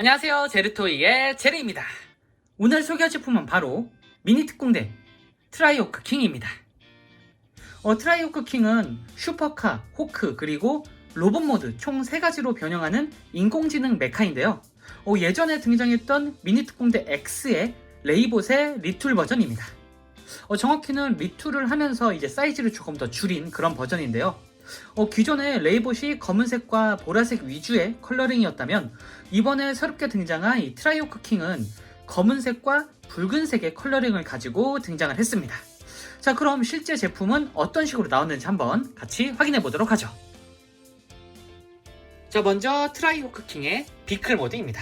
안녕하세요, 제르토이의 제르입니다. 오늘 소개할 제품은 바로 미니 특공대 트라이호크 킹입니다. 트라이호크 킹은 슈퍼카, 호크, 그리고 로봇 모드 총 3가지로 변형하는 인공지능 메카인데요. 예전에 등장했던 미니 특공대 X의 레이봇의 리툴 버전입니다. 정확히는 리툴을 하면서 이제 사이즈를 조금 더 줄인 그런 버전인데요. 기존의 레이봇이 검은색과 보라색 위주의 컬러링이었다면 이번에 새롭게 등장한 이 트라이호크 킹은 검은색과 붉은색의 컬러링을 가지고 등장을 했습니다. 자, 그럼 실제 제품은 어떤 식으로 나왔는지 한번 같이 확인해 보도록 하죠. 자, 먼저 트라이호크 킹의 비클 모드입니다.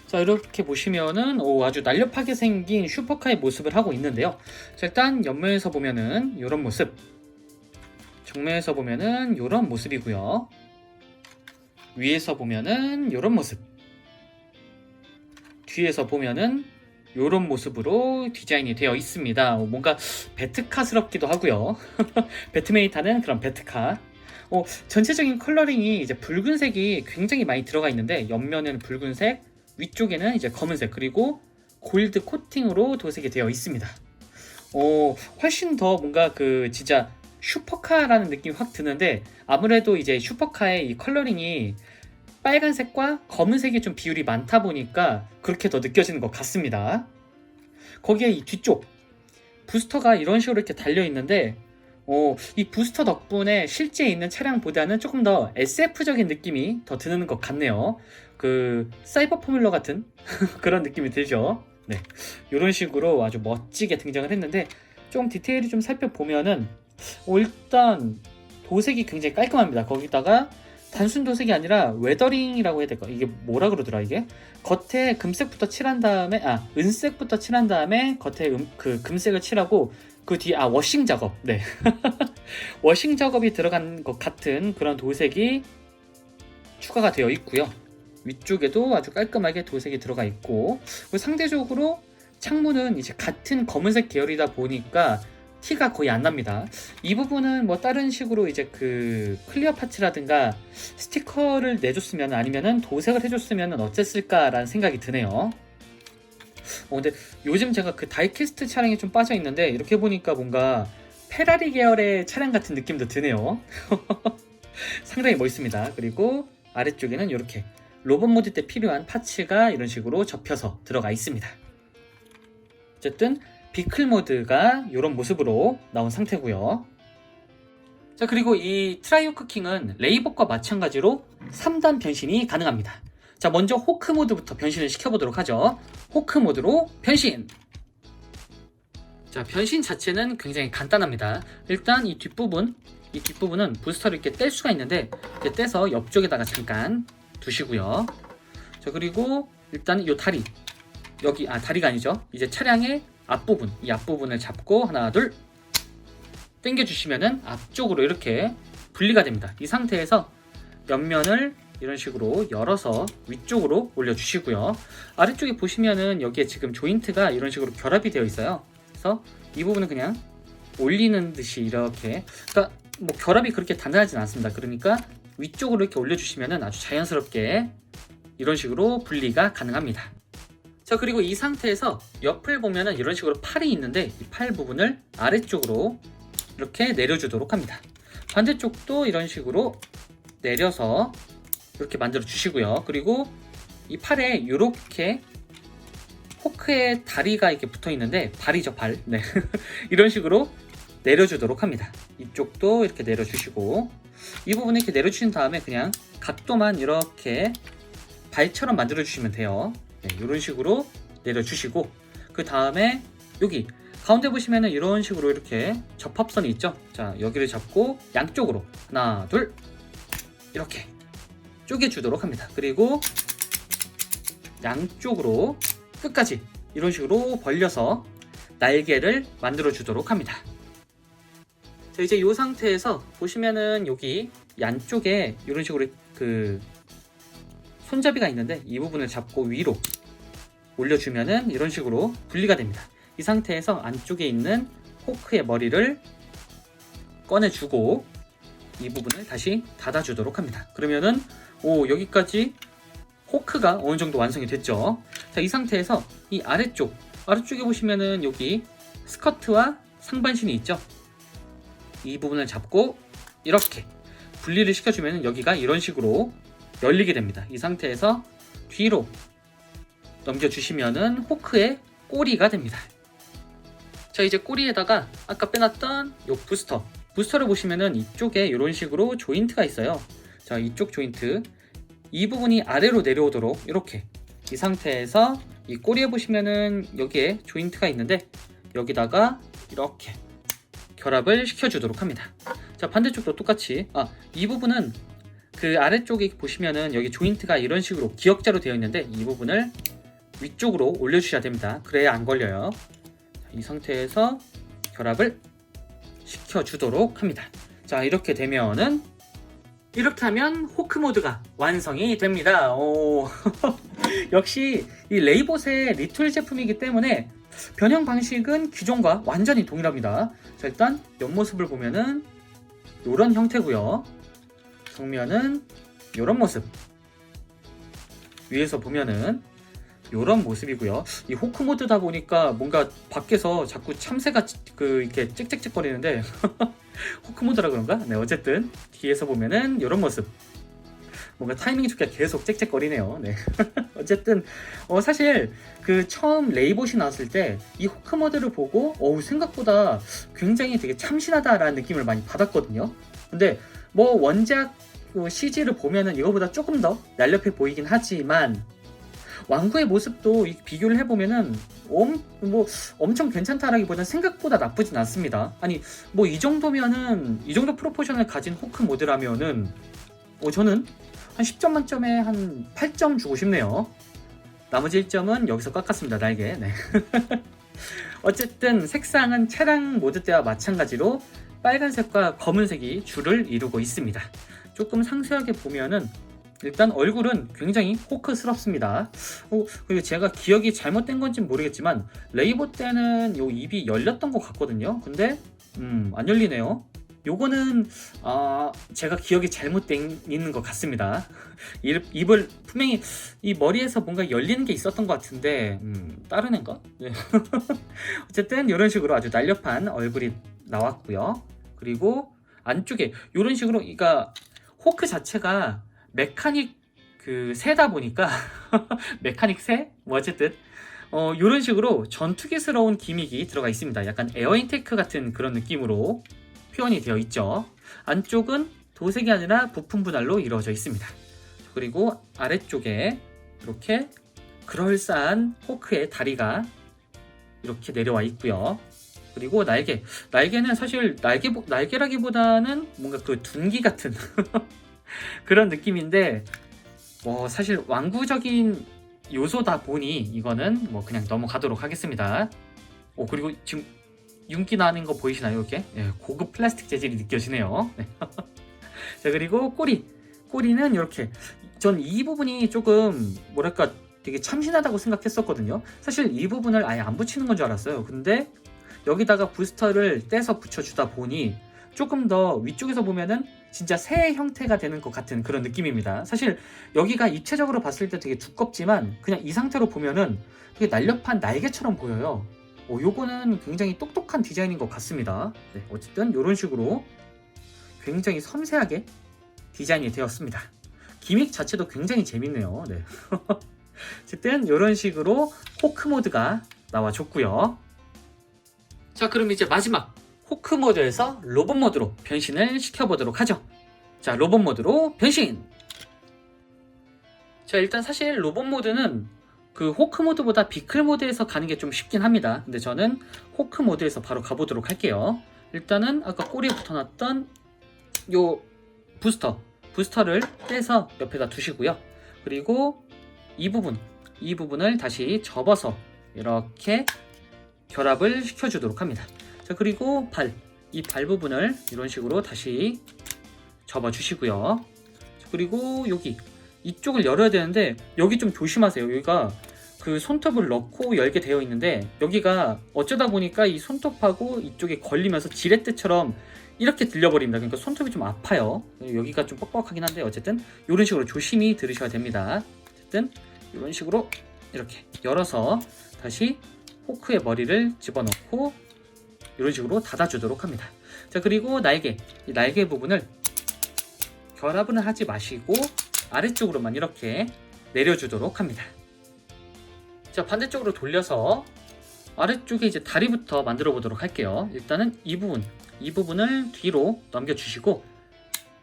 자, 이렇게 보시면은 아주 날렵하게 생긴 슈퍼카의 모습을 하고 있는데요. 자, 일단 옆면에서 보면은 이런 모습, 정면에서 보면은 이런 모습이고요. 위에서 보면은 이런 모습, 뒤에서 보면은 이런 모습으로 디자인이 되어 있습니다. 뭔가 베트카스럽기도 하고요. 배트맨이 타는 그런 베트카. 전체적인 컬러링이 이제 붉은색이 굉장히 많이 들어가 있는데 옆면에는 붉은색, 위쪽에는 이제 검은색, 그리고 골드 코팅으로 도색이 되어 있습니다. 훨씬 더 뭔가 진짜 슈퍼카라는 느낌이 확 드는데, 아무래도 이제 슈퍼카의 이 컬러링이 빨간색과 검은색이 좀 비율이 많다 보니까 그렇게 더 느껴지는 것 같습니다. 거기에 이 뒤쪽 부스터가 이런 식으로 이렇게 달려 있는데, 이 부스터 덕분에 실제 있는 차량보다는 조금 더 SF적인 느낌이 더 드는 것 같네요. 사이버 포뮬러 같은 그런 느낌이 들죠. 네, 이런 식으로 아주 멋지게 등장을 했는데, 좀 디테일을 좀 살펴보면은 일단 도색이 굉장히 깔끔합니다. 거기다가 단순 도색이 아니라 웨더링이라고 해야 될까? 이게 뭐라 그러더라 이게? 겉에 금색부터 칠한 다음에 은색부터 칠한 다음에 겉에 금색을 칠하고 그 뒤에 워싱 작업. 네. 워싱 작업이 들어간 것 같은 그런 도색이 추가가 되어 있고요. 위쪽에도 아주 깔끔하게 도색이 들어가 있고, 상대적으로 창문은 이제 같은 검은색 계열이다 보니까 티가 거의 안 납니다. 이 부분은 뭐 다른 식으로 이제 클리어 파츠라든가 스티커를 내줬으면, 아니면은 도색을 해줬으면 어땠을까라는 생각이 드네요. 근데 요즘 제가 다이캐스트 차량에 좀 빠져 있는데, 이렇게 보니까 뭔가 페라리 계열의 차량 같은 느낌도 드네요. 상당히 멋있습니다. 그리고 아래쪽에는 이렇게 로봇 모드 때 필요한 파츠가 이런 식으로 접혀서 들어가 있습니다. 어쨌든 비클 모드가 이런 모습으로 나온 상태고요. 자, 그리고 이 트라이호크 킹은 레이봇과 마찬가지로 3단 변신이 가능합니다. 자, 먼저 호크 모드부터 변신을 시켜보도록 하죠. 호크 모드로 변신! 자, 변신 자체는 굉장히 간단합니다. 일단 이 뒷부분은 부스터를 이렇게 뗄 수가 있는데, 이렇게 떼서 옆쪽에다가 잠깐 두시고요. 자, 그리고 일단 이 다리, 다리가 아니죠. 이제 차량의 앞부분, 이 앞부분을 잡고 하나 둘 당겨주시면은 앞쪽으로 이렇게 분리가 됩니다. 이 상태에서 옆면을 이런 식으로 열어서 위쪽으로 올려주시고요. 아래쪽에 보시면은 여기에 지금 조인트가 이런 식으로 결합이 되어 있어요. 그래서 이 부분은 그냥 올리는 듯이 이렇게, 그러니까 뭐 결합이 그렇게 단단하진 않습니다. 그러니까 위쪽으로 이렇게 올려주시면은 아주 자연스럽게 이런 식으로 분리가 가능합니다. 자, 그리고 이 상태에서 옆을 보면은 이런 식으로 팔이 있는데, 이 팔 부분을 아래쪽으로 이렇게 내려주도록 합니다. 반대쪽도 이런 식으로 내려서 이렇게 만들어 주시고요. 그리고 이 팔에 이렇게 호크의 다리가 이렇게 붙어 있는데, 발이죠, 발. 네. 이런 식으로 내려주도록 합니다. 이쪽도 이렇게 내려주시고, 이 부분을 이렇게 내려주신 다음에 그냥 각도만 이렇게 발처럼 만들어 주시면 돼요. 네, 이런 식으로 내려주시고, 그 다음에 여기 가운데 보시면은 이런 식으로 이렇게 접합선이 있죠. 자, 여기를 잡고 양쪽으로 하나 둘 이렇게 쪼개주도록 합니다. 그리고 양쪽으로 끝까지 이런 식으로 벌려서 날개를 만들어 주도록 합니다. 자, 이제 이 상태에서 보시면은 여기 양쪽에 이런 식으로 손잡이가 있는데, 이 부분을 잡고 위로 올려주면은 이런 식으로 분리가 됩니다. 이 상태에서 안쪽에 있는 호크의 머리를 꺼내주고 이 부분을 다시 닫아주도록 합니다. 그러면은 여기까지 호크가 어느 정도 완성이 됐죠. 자, 이 상태에서 이 아래쪽에 보시면은 여기 스커트와 상반신이 있죠. 이 부분을 잡고 이렇게 분리를 시켜주면 여기가 이런 식으로 열리게 됩니다. 이 상태에서 뒤로 넘겨주시면은 호크의 꼬리가 됩니다. 자, 이제 꼬리에다가 아까 빼놨던 요 부스터를 보시면은 이쪽에 이런 식으로 조인트가 있어요. 자, 이쪽 조인트, 이 부분이 아래로 내려오도록 이렇게, 이 상태에서 이 꼬리에 보시면은 여기에 조인트가 있는데 여기다가 이렇게 결합을 시켜주도록 합니다. 자, 반대쪽도 똑같이, 이 부분은 그 아래쪽에 보시면은 여기 조인트가 이런 식으로 기역자로 되어 있는데 이 부분을 위쪽으로 올려주셔야 됩니다. 그래야 안 걸려요. 자, 이 상태에서 결합을 시켜주도록 합니다. 자, 이렇게 되면은, 이렇게 하면 호크 모드가 완성이 됩니다. 오. 역시 이 레이봇의 리툴 제품이기 때문에 변형 방식은 기존과 완전히 동일합니다. 자, 일단 옆모습을 보면은 이런 형태고요. 정면은 이런 모습, 위에서 보면은 이런 모습이고요. 이 호크 모드다 보니까 뭔가 밖에서 자꾸 참새가 이렇게 짹짹짹거리는데 호크 모드라 그런가? 네, 어쨌든 뒤에서 보면은 이런 모습. 뭔가 타이밍이 좋게 계속 짹짹거리네요. 네. 어쨌든 사실 그 처음 레이봇이 나왔을 때 이 호크 모드를 보고 생각보다 굉장히 되게 참신하다라는 느낌을 많이 받았거든요. 근데 뭐 원작 CG를 보면은 이거보다 조금 더 날렵해 보이긴 하지만 왕구의 모습도 비교를 해보면은 엄청 괜찮다라기보다는 생각보다 나쁘진 않습니다. 아니 뭐 이 정도면은, 이 정도 프로포션을 가진 호크 모드라면은 저는 한 10점 만점에 한 8점 주고 싶네요. 나머지 1점은 여기서 깎았습니다. 날개. 네. 어쨌든 색상은 차량 모드 때와 마찬가지로 빨간색과 검은색이 주를 이루고 있습니다. 조금 상세하게 보면은 일단 얼굴은 굉장히 호크스럽습니다. 그리고 제가 기억이 잘못된 건지 모르겠지만 레이봇 때는 요 입이 열렸던 것 같거든요. 근데 안 열리네요. 요거는 제가 기억이 잘못된 있는 것 같습니다. 입을 분명히 이 머리에서 뭔가 열리는 게 있었던 것 같은데 다른 애인가? 네. 어쨌든 이런 식으로 아주 날렵한 얼굴이 나왔고요. 그리고 안쪽에 이런 식으로, 그러니까 호크 자체가 메카닉 새다 보니까 메카닉 새? 뭐 어쨌든 이런 식으로 전투기스러운 기믹이 들어가 있습니다. 약간 에어인테이크 같은 그런 느낌으로 표현이 되어 있죠. 안쪽은 도색이 아니라 부품 분할로 이루어져 있습니다. 그리고 아래쪽에 이렇게 그럴싸한 호크의 다리가 이렇게 내려와 있고요. 그리고 날개는 사실 날개라기보다는 뭔가 그 둔기 같은 그런 느낌인데 사실 왕구적인 요소다 보니 이거는 뭐 그냥 넘어가도록 하겠습니다. 그리고 지금 윤기 나는 거 보이시나요? 이렇게 고급 플라스틱 재질이 느껴지네요. 네. 자, 그리고 꼬리는 이렇게, 전 이 부분이 조금 뭐랄까 되게 참신하다고 생각했었거든요. 사실 이 부분을 아예 안 붙이는 건 줄 알았어요. 근데 여기다가 부스터를 떼서 붙여주다 보니 조금 더 위쪽에서 보면은 진짜 새 형태가 되는 것 같은 그런 느낌입니다. 사실 여기가 입체적으로 봤을 때 되게 두껍지만 그냥 이 상태로 보면은 되게 날렵한 날개처럼 보여요. 요거는 굉장히 똑똑한 디자인인 것 같습니다. 네, 어쨌든 이런 식으로 굉장히 섬세하게 디자인이 되었습니다. 기믹 자체도 굉장히 재밌네요. 네. 어쨌든 이런 식으로 호크 모드가 나와줬고요. 자, 그럼 이제 마지막 호크 모드에서 로봇 모드로 변신을 시켜보도록 하죠. 자, 로봇 모드로 변신! 자, 일단 사실 로봇 모드는 그 호크 모드보다 비클 모드에서 가는 게 좀 쉽긴 합니다. 근데 저는 호크 모드에서 바로 가보도록 할게요. 일단은 아까 꼬리에 붙어놨던 요 부스터를 떼서 옆에다 두시고요. 그리고 이 부분을 다시 접어서 이렇게 결합을 시켜주도록 합니다. 자, 그리고 이 발 부분을 이런 식으로 다시 접어주시고요. 그리고 이쪽을 열어야 되는데 여기 좀 조심하세요. 여기가 그 손톱을 넣고 열게 되어 있는데 여기가 어쩌다 보니까 이 손톱하고 이쪽에 걸리면서 지렛대처럼 이렇게 들려버립니다. 그러니까 손톱이 좀 아파요. 여기가 좀 뻑뻑하긴 한데 어쨌든 이런 식으로 조심히 들으셔야 됩니다. 어쨌든 이런 식으로 이렇게 열어서 다시 호크의 머리를 집어넣고 이런 식으로 닫아주도록 합니다. 자, 그리고 날개, 이 날개 부분을 결합은 하지 마시고 아래쪽으로만 이렇게 내려주도록 합니다. 자, 반대쪽으로 돌려서 아래쪽에 이제 다리부터 만들어 보도록 할게요. 일단은 이 부분을 뒤로 넘겨주시고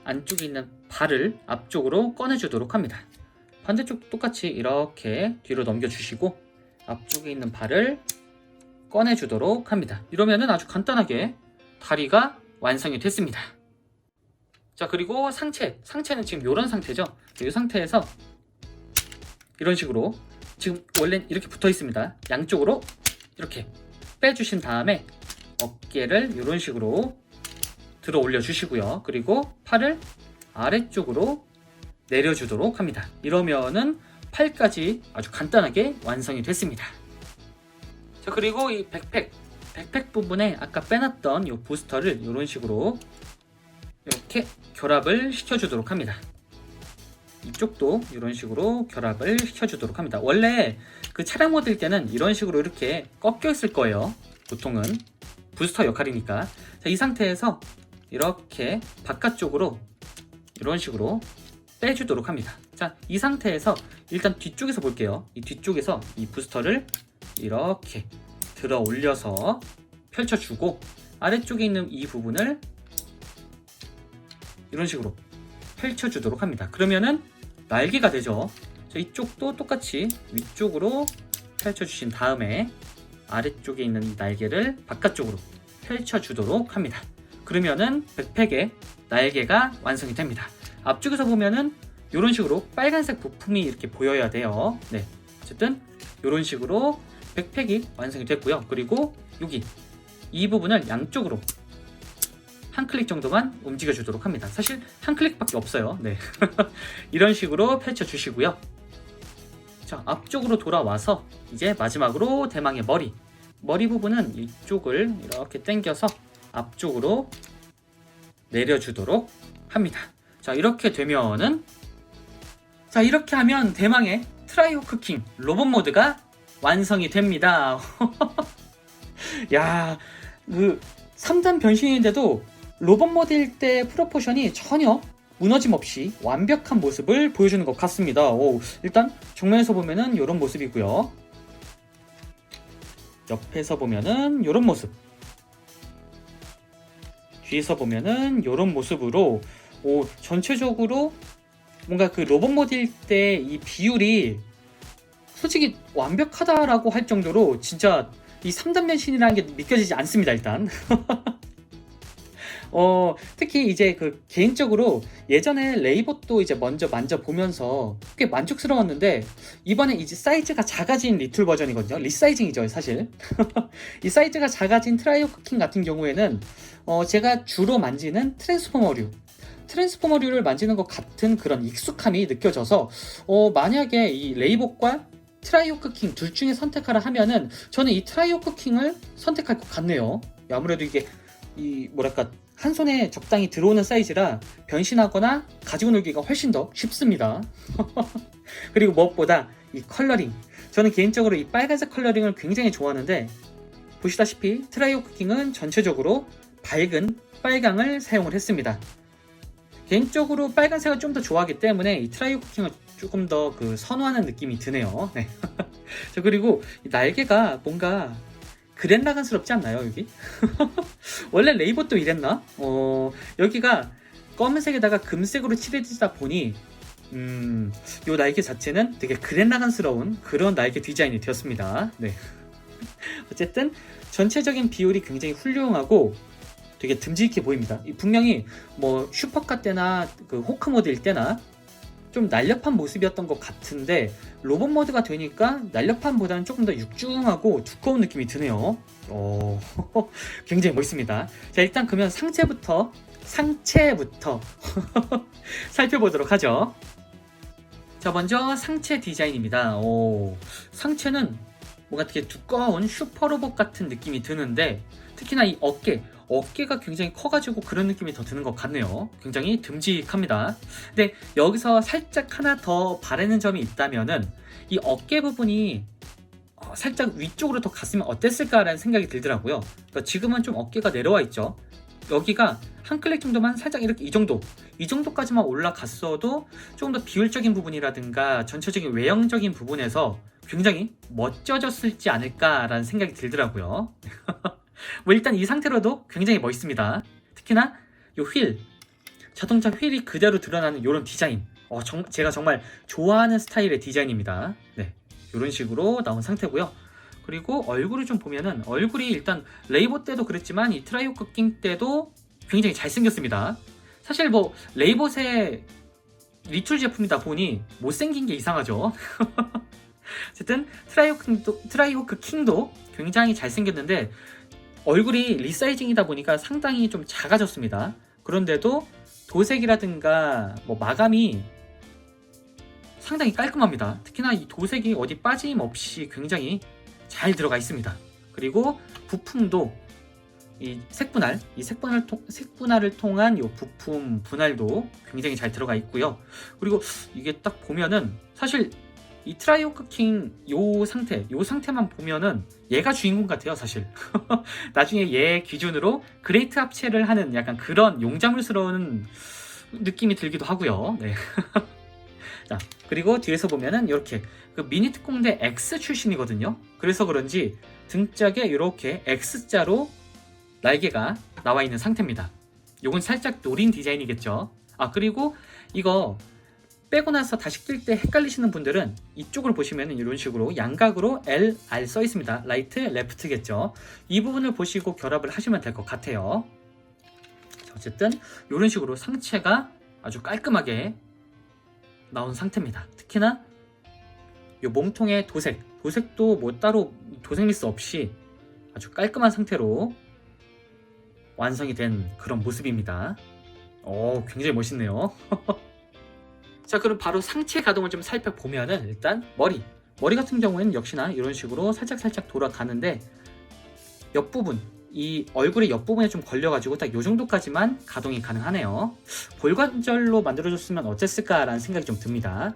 안쪽에 있는 발을 앞쪽으로 꺼내주도록 합니다. 반대쪽도 똑같이 이렇게 뒤로 넘겨주시고 앞쪽에 있는 발을 꺼내주도록 합니다. 이러면은 아주 간단하게 다리가 완성이 됐습니다. 자, 그리고 상체는 지금 이런 상태죠. 이 상태에서 이런 식으로 지금 원래는 이렇게 붙어 있습니다. 양쪽으로 이렇게 빼주신 다음에 어깨를 이런 식으로 들어 올려 주시고요. 그리고 팔을 아래쪽으로 내려주도록 합니다. 이러면은 팔까지 아주 간단하게 완성이 됐습니다. 자, 그리고 이 백팩 부분에 아까 빼놨던 이 부스터를 이런 식으로 이렇게 결합을 시켜주도록 합니다. 이쪽도 이런 식으로 결합을 시켜주도록 합니다. 원래 그 차량 모드일 때는 이런 식으로 이렇게 꺾여 있을 거예요. 보통은 부스터 역할이니까. 자, 이 상태에서 이렇게 바깥쪽으로 이런 식으로 빼주도록 합니다. 자, 이 상태에서 일단 뒤쪽에서 볼게요. 이 뒤쪽에서 이 부스터를 이렇게 들어 올려서 펼쳐주고 아래쪽에 있는 이 부분을 이런 식으로 펼쳐주도록 합니다. 그러면은 날개가 되죠. 자, 이쪽도 똑같이 위쪽으로 펼쳐주신 다음에 아래쪽에 있는 이 날개를 바깥쪽으로 펼쳐주도록 합니다. 그러면은 백팩의 날개가 완성이 됩니다. 앞쪽에서 보면은 이런 식으로 빨간색 부품이 이렇게 보여야 돼요. 네, 어쨌든 이런 식으로 백팩이 완성이 됐고요. 그리고 여기 이 부분을 양쪽으로 한 클릭 정도만 움직여 주도록 합니다. 사실 한 클릭밖에 없어요. 네. 이런 식으로 펼쳐 주시고요. 자, 앞쪽으로 돌아와서 이제 마지막으로 대망의 머리 부분은 이쪽을 이렇게 당겨서 앞쪽으로 내려주도록 합니다. 자, 이렇게 되면은 이렇게 하면 대망의 트라이호크 킹 로봇 모드가 완성이 됩니다. 야, 그 3단 변신인데도 로봇 모드일 때 프로포션이 전혀 무너짐 없이 완벽한 모습을 보여주는 것 같습니다. 일단 정면에서 보면은 이런 모습이고요. 옆에서 보면은 이런 모습. 뒤에서 보면은 이런 모습으로 전체적으로 뭔가 그 로봇 모드일 때 이 비율이 솔직히 완벽하다라고 할 정도로 진짜 이 3단 변신이라는 게 믿겨지지 않습니다. 일단 특히 이제 그 개인적으로 예전에 레이봇도 이제 먼저 만져보면서 꽤 만족스러웠는데 이번에 이제 사이즈가 작아진 리툴 버전이거든요. 리사이징이죠 사실. 이 사이즈가 작아진 트라이오크 킹 같은 경우에는 제가 주로 만지는 트랜스포머류를 만지는 것 같은 그런 익숙함이 느껴져서 만약에 이 레이봇과 트라이오크 킹 둘 중에 선택하라 하면은 저는 이 트라이오크 킹을 선택할 것 같네요. 아무래도 이게 이 뭐랄까 한 손에 적당히 들어오는 사이즈라 변신하거나 가지고 놀기가 훨씬 더 쉽습니다. 그리고 무엇보다 이 컬러링, 저는 개인적으로 이 빨간색 컬러링을 굉장히 좋아하는데 보시다시피 트라이오크 킹은 전체적으로 밝은 빨강을 사용을 했습니다. 개인적으로 빨간색을 좀 더 좋아하기 때문에 이 트라이오크 킹을 조금 더 그 선호하는 느낌이 드네요. 네. 자, 그리고 이 날개가 뭔가 그랜라간스럽지 않나요, 여기? 원래 레이봇도 이랬나? 여기가 검은색에다가 금색으로 칠해지다 보니 요 날개 자체는 되게 그랜라간스러운 그런 날개 디자인이 되었습니다. 네. 어쨌든 전체적인 비율이 굉장히 훌륭하고 되게 듬직해 보입니다. 분명히 뭐 슈퍼카 때나 그 호크 모드일 때나 좀 날렵한 모습이었던 것 같은데 로봇 모드가 되니까 날렵함보다는 조금 더 육중하고 두꺼운 느낌이 드네요. 굉장히 멋있습니다. 자, 일단 그러면 상체부터 살펴보도록 하죠. 자, 먼저 상체 디자인입니다. 상체는 뭔가 되게 두꺼운 슈퍼로봇 같은 느낌이 드는데 특히나 이 어깨가 굉장히 커가지고 그런 느낌이 더 드는 것 같네요. 굉장히 듬직합니다. 근데 여기서 살짝 하나 더 바라는 점이 있다면은 이 어깨 부분이 살짝 위쪽으로 더 갔으면 어땠을까라는 생각이 들더라고요. 그러니까 지금은 좀 어깨가 내려와 있죠. 여기가 한 클릭 정도만 살짝 이렇게 이 정도까지만 올라갔어도 조금 더 비율적인 부분이라든가 전체적인 외형적인 부분에서 굉장히 멋져졌을지 않을까라는 생각이 들더라고요. 뭐 일단 이 상태로도 굉장히 멋있습니다. 특히나 이 휠, 자동차 휠이 그대로 드러나는 이런 디자인, 제가 정말 좋아하는 스타일의 디자인입니다. 네, 이런 식으로 나온 상태고요. 그리고 얼굴을 좀 보면은 얼굴이 일단 레이보 때도 그랬지만 이 트라이오크 킹 때도 굉장히 잘생겼습니다. 사실 뭐 레이봇의 리툴 제품이다 보니 못생긴 게 이상하죠. 어쨌든 트라이오크 킹도 굉장히 잘생겼는데 얼굴이 리사이징이다 보니까 상당히 좀 작아졌습니다. 그런데도 도색이라든가 뭐 마감이 상당히 깔끔합니다. 특히나 이 도색이 어디 빠짐없이 굉장히 잘 들어가 있습니다. 그리고 부품도 이 색분할을 통한 이 부품 분할도 굉장히 잘 들어가 있고요. 그리고 이게 딱 보면은 사실 이 트라이오크 킹 요 상태만 보면은 얘가 주인공 같아요, 사실. 나중에 얘 기준으로 그레이트 합체를 하는 약간 그런 용자물스러운 느낌이 들기도 하고요. 네. 자, 그리고 뒤에서 보면은 이렇게 그 미니 특공대 X 출신이거든요. 그래서 그런지 등짝에 이렇게 X자로 날개가 나와 있는 상태입니다. 요건 살짝 노린 디자인이겠죠. 그리고 이거 빼고 나서 다시 낄 때 헷갈리시는 분들은 이쪽을 보시면 이런 식으로 양각으로 L, R 써 있습니다. 라이트, 레프트겠죠. 이 부분을 보시고 결합을 하시면 될 것 같아요. 자, 어쨌든 이런 식으로 상체가 아주 깔끔하게 나온 상태입니다. 특히나 이 몸통의 도색도 뭐 따로 도색 미스 없이 아주 깔끔한 상태로 완성이 된 그런 모습입니다. 굉장히 멋있네요. 자, 그럼 바로 상체 가동을 좀 살펴보면은 일단 머리 같은 경우에는 역시나 이런 식으로 살짝 돌아가는데 옆부분, 이 얼굴의 옆부분에 좀 걸려가지고 딱 이 정도까지만 가동이 가능하네요. 볼관절로 만들어줬으면 어땠을까라는 생각이 좀 듭니다.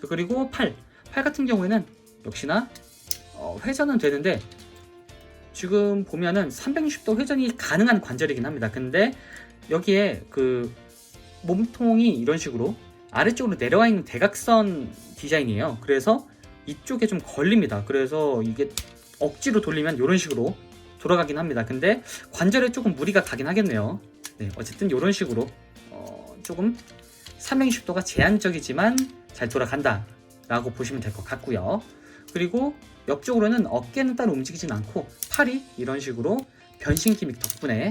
자, 그리고 팔 같은 경우에는 역시나 회전은 되는데 지금 보면은 360도 회전이 가능한 관절이긴 합니다. 근데 여기에 그 몸통이 이런 식으로 아래쪽으로 내려와 있는 대각선 디자인이에요. 그래서 이쪽에 좀 걸립니다. 그래서 이게 억지로 돌리면 이런 식으로 돌아가긴 합니다. 근데 관절에 조금 무리가 가긴 하겠네요. 네, 어쨌든 이런 식으로 조금 360도가 제한적이지만 잘 돌아간다 라고 보시면 될 것 같고요. 그리고 옆쪽으로는 어깨는 따로 움직이진 않고 팔이 이런 식으로 변신 기믹 덕분에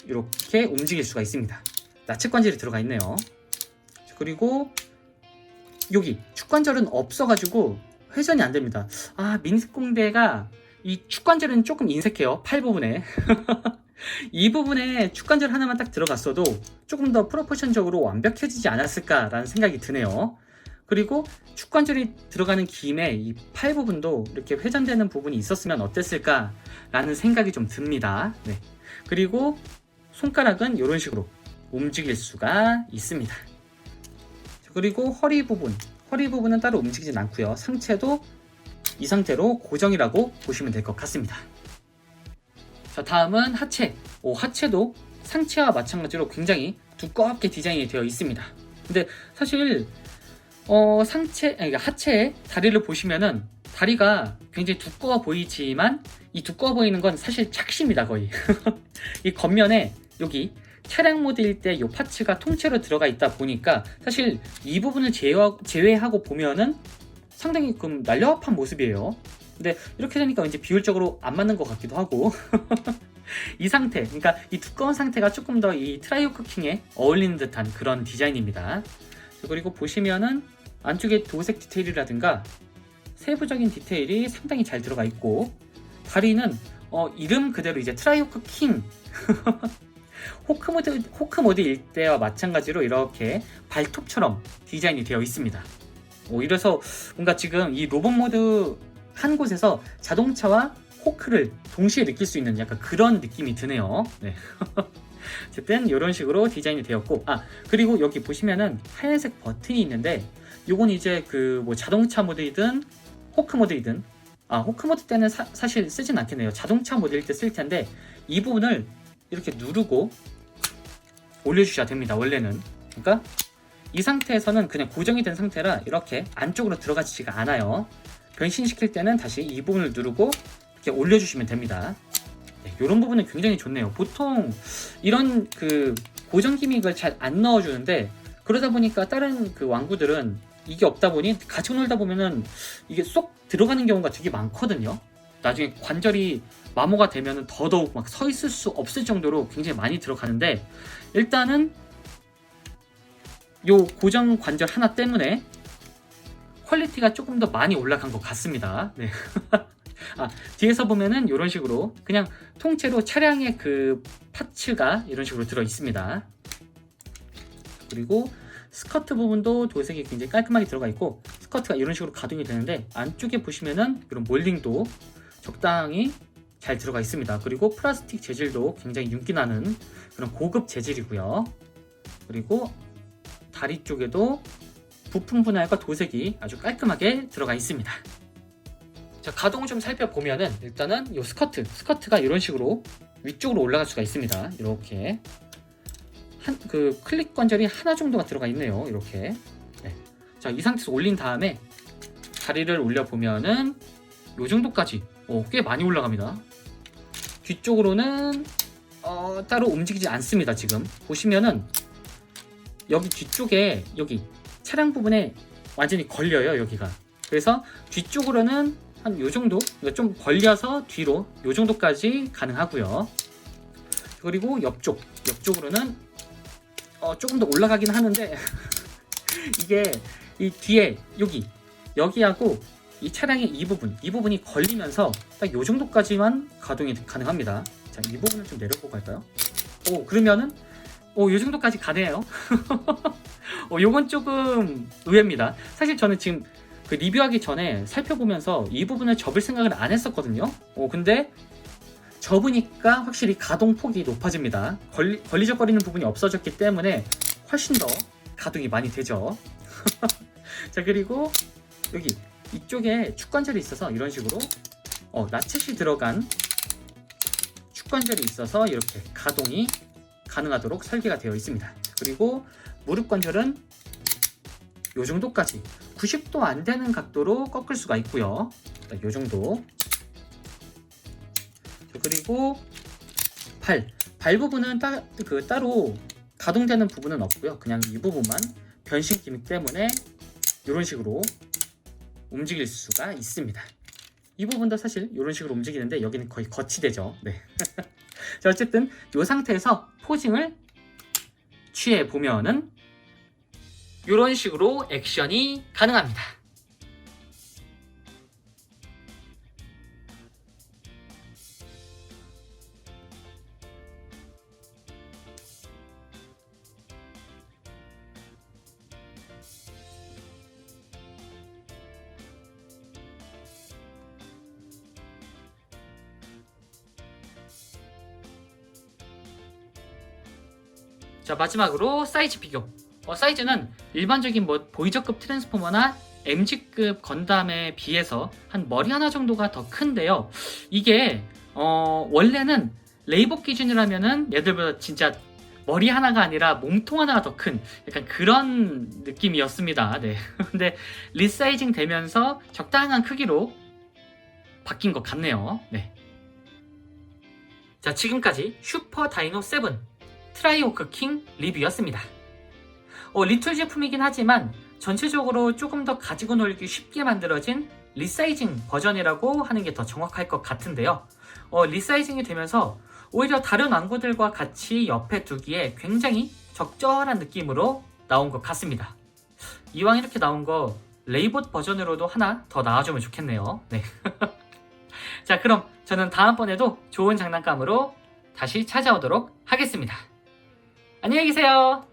이렇게 움직일 수가 있습니다. 나측 관절이 들어가 있네요. 그리고 여기 축관절은 없어가지고 회전이 안 됩니다. 미니공대가 이 축관절은 조금 인색해요. 팔 부분에. 이 부분에 축관절 하나만 딱 들어갔어도 조금 더 프로포션적으로 완벽해지지 않았을까라는 생각이 드네요. 그리고 축관절이 들어가는 김에 이 팔 부분도 이렇게 회전되는 부분이 있었으면 어땠을까라는 생각이 좀 듭니다. 네. 그리고 손가락은 이런 식으로 움직일 수가 있습니다. 그리고 허리 부분은 따로 움직이진 않고요. 상체도 이 상태로 고정이라고 보시면 될 것 같습니다. 자, 다음은 하체. 하체도 상체와 마찬가지로 굉장히 두껍게 디자인이 되어 있습니다. 근데 사실 하체의 다리를 보시면은 다리가 굉장히 두꺼워 보이지만 이 두꺼워 보이는 건 사실 착시입니다, 거의. 이 겉면에 여기 차량 모드일 때 이 파츠가 통째로 들어가 있다 보니까 사실 이 부분을 제외하고 보면은 상당히 좀 날렵한 모습이에요. 근데 이렇게 되니까 왠지 비율적으로 안 맞는 것 같기도 하고 이 상태, 그러니까 이 두꺼운 상태가 조금 더 이 트라이오크 킹에 어울리는 듯한 그런 디자인입니다. 그리고 보시면은 안쪽에 도색 디테일이라든가 세부적인 디테일이 상당히 잘 들어가 있고 다리는 이름 그대로 이제 트라이오크 킹 호크 모드일 때와 마찬가지로 이렇게 발톱처럼 디자인이 되어 있습니다. 이래서 뭔가 지금 이 로봇 모드 한 곳에서 자동차와 포크를 동시에 느낄 수 있는 약간 그런 느낌이 드네요. 네. 어쨌든 이런 식으로 디자인이 되었고, 그리고 여기 보시면은 하얀색 버튼이 있는데, 요건 이제 그 뭐 자동차 모드이든 호크 모드이든, 호크 모드 때는 사실 쓰진 않겠네요. 자동차 모드일 때 쓸 텐데, 이 부분을 이렇게 누르고 올려주셔야 됩니다. 원래는. 그러니까 이 상태에서는 그냥 고정이 된 상태라 이렇게 안쪽으로 들어가지가 않아요. 변신시킬 때는 다시 이 부분을 누르고 이렇게 올려주시면 됩니다. 네, 이런 부분은 굉장히 좋네요. 보통 이런 그 고정 기믹을 잘 안 넣어주는데, 그러다 보니까 다른 그 왕구들은 이게 없다 보니 가지고 놀다 보면은 이게 쏙 들어가는 경우가 되게 많거든요. 나중에 관절이 마모가 되면은 더더욱 막 서 있을 수 없을 정도로 굉장히 많이 들어가는데, 일단은 요 고정 관절 하나 때문에 퀄리티가 조금 더 많이 올라간 것 같습니다. 네. 뒤에서 보면은 이런 식으로 그냥 통째로 차량의 그 파츠가 이런 식으로 들어 있습니다. 그리고 스커트 부분도 도색이 굉장히 깔끔하게 들어가 있고, 스커트가 이런 식으로 가동이 되는데, 안쪽에 보시면은 이런 몰딩도 적당히 잘 들어가 있습니다. 그리고 플라스틱 재질도 굉장히 윤기나는 그런 고급 재질이고요. 그리고 다리 쪽에도 부품 분할과 도색이 아주 깔끔하게 들어가 있습니다. 자, 가동을 좀 살펴보면은 일단은 이 스커트가 이런 식으로 위쪽으로 올라갈 수가 있습니다. 이렇게 그 클릭 관절이 하나 정도가 들어가 있네요. 이렇게. 네. 자, 이 상태에서 올린 다음에 다리를 올려 보면은 이 정도까지 꽤 많이 올라갑니다. 뒤쪽으로는 따로 움직이지 않습니다. 지금 보시면은 여기 뒤쪽에 여기 차량 부분에 완전히 걸려요. 여기가. 그래서 뒤쪽으로는 한 요 정도, 그러니까 좀 벌려서 뒤로 요 정도까지 가능하고요. 그리고 옆쪽으로는 조금 더 올라가긴 하는데 이게 이 뒤에 여기하고 이 차량의 이 부분이 걸리면서 딱 요 정도까지만 가동이 가능합니다. 자, 이 부분을 좀 내려보고 갈까요? 그러면은 요 정도까지 가네요. 요건 조금 의외입니다. 사실 저는 지금 그 리뷰하기 전에 살펴보면서 이 부분을 접을 생각을 안 했었거든요. 근데 접으니까 확실히 가동 폭이 높아집니다. 걸리적거리는 부분이 없어졌기 때문에 훨씬 더 가동이 많이 되죠. 자, 그리고 여기 이쪽에 축관절이 있어서 이런 식으로 라쳇이 들어간 축관절이 있어서 이렇게 가동이 가능하도록 설계가 되어 있습니다. 그리고 무릎 관절은 요 정도까지 90도 안 되는 각도로 꺾을 수가 있고요. 요 정도. 그리고 발 부분은 따로 가동되는 부분은 없고요. 그냥 이 부분만 변신 기믹 때문에 이런 식으로 움직일 수가 있습니다. 이 부분도 사실 이런 식으로 움직이는데 여기는 거의 거치대죠. 네. 자, 어쨌든 이 상태에서 포징을 취해 보면은 이런 식으로 액션이 가능합니다. 자, 마지막으로 사이즈 비교. 사이즈는 일반적인 보이저급 트랜스포머나 MG급 건담에 비해서 한 머리 하나 정도가 더 큰데요. 이게 원래는 레이복 기준이라면은 얘들보다 진짜 머리 하나가 아니라 몸통 하나가 더 큰 약간 그런 느낌이었습니다. 네. 근데 리사이징 되면서 적당한 크기로 바뀐 것 같네요. 네. 자, 지금까지 슈퍼 다이노 7 트라이호크 킹 리뷰였습니다. 리툴 제품이긴 하지만 전체적으로 조금 더 가지고 놀기 쉽게 만들어진 리사이징 버전이라고 하는 게 더 정확할 것 같은데요. 리사이징이 되면서 오히려 다른 왕구들과 같이 옆에 두기에 굉장히 적절한 느낌으로 나온 것 같습니다. 이왕 이렇게 나온 거 레이봇 버전으로도 하나 더 나와주면 좋겠네요. 네. 자, 그럼 저는 다음번에도 좋은 장난감으로 다시 찾아오도록 하겠습니다. 안녕히 계세요.